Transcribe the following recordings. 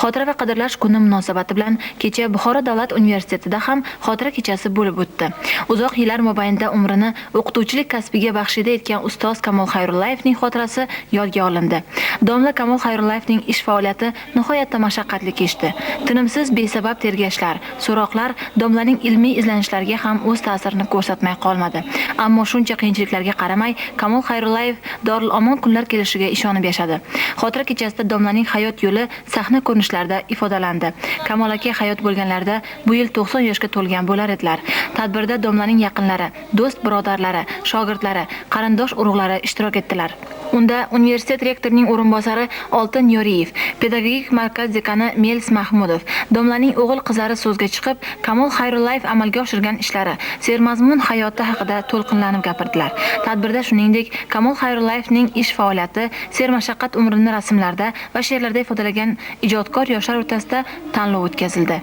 Xotira va qadrlash kuni munosabati bilan kecha Buxoro davlat universitetida ham xotira kechasi bo'lib o'tdi. Uzoq yillar mobaynida umrini o'qituvchilik kasbiga baxshida etgan ustoz Kamol Xayrullayevning xotirasi yodga olindi. Domla Kamol Xayrullayevning ish faoliyati nihoyatda mashaqqatli kechdi. Tinimsiz besabab tergashlar, so'roqlar domlaning ilmiy izlanishlariga ham o'z ta'sirini ko'rsatmay qolmadi. Ammo shuncha qiyinchiliklarga qaramay, Kamol Xayrullayev Dorul Omon kunlar kelishiga ishonib yashadi. Xotira kechasida domlaning hayot yo'li sahna ko'rinishlarida ifodalandi. Kamol aka hayot bo'lganlarida bu yil 90 yoshga to'lgan bo'lar edilar. Tadbirda domlaning yaqinlari, do'st birodarlari, shogirdlari, qarindosh urug'lari ishtirok etdilar. Unda universitet rektorining o'rinbosari Oltin Yoriyev, pedagogik markaz dekani Melis Mahmudov, domlaning o'g'il qizlari so'zga chiqib, Kamol Xayrullayev amalga oshirgan ishlari, sermazmun hayoti haqida to'lqinlanib gapirdilar. Tadbirda shuningdek, Kamol Xayrullayevning ish faoliyati, sermashaqqat umrini rasmlarda va she'rlarda ifodalagan ijodkor yoshlar o'rtasida tanlov o'tkazildi.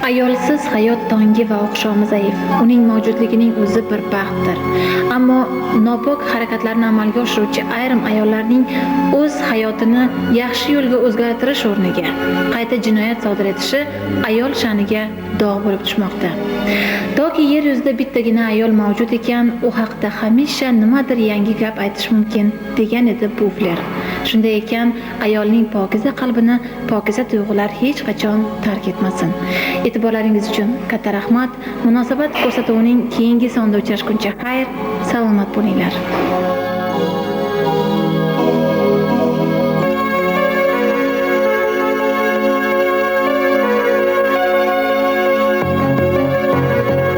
Ayolsiz hayot tongi va oqshomi zaif. Uning mavjudligining o'zi bir baxtdir. Ammo nopok harakatlarni amalga oshiruvchi ayrim ayollarning o'z hayotini yaxshi yo'lga o'zgartirish o'rniga qayta jinoyat sodir etishi ayol sha'niga dog' bo'lib tushmoqda. Toki yer yuzida bittagina ayol mavjud ekan, u haqda hamisha nimadir yangi gap aytish mumkin, degan edi Bufler. Shunday ekan, ayolning pokiza qalbini pokiza tuyg'ular hech qachon tark etmasin. E'tiborlaringiz uchun katta rahmat. Munosabat ko'rsatuvining keyingi sonda uchrashguncha xayr, salomat bo'linglar.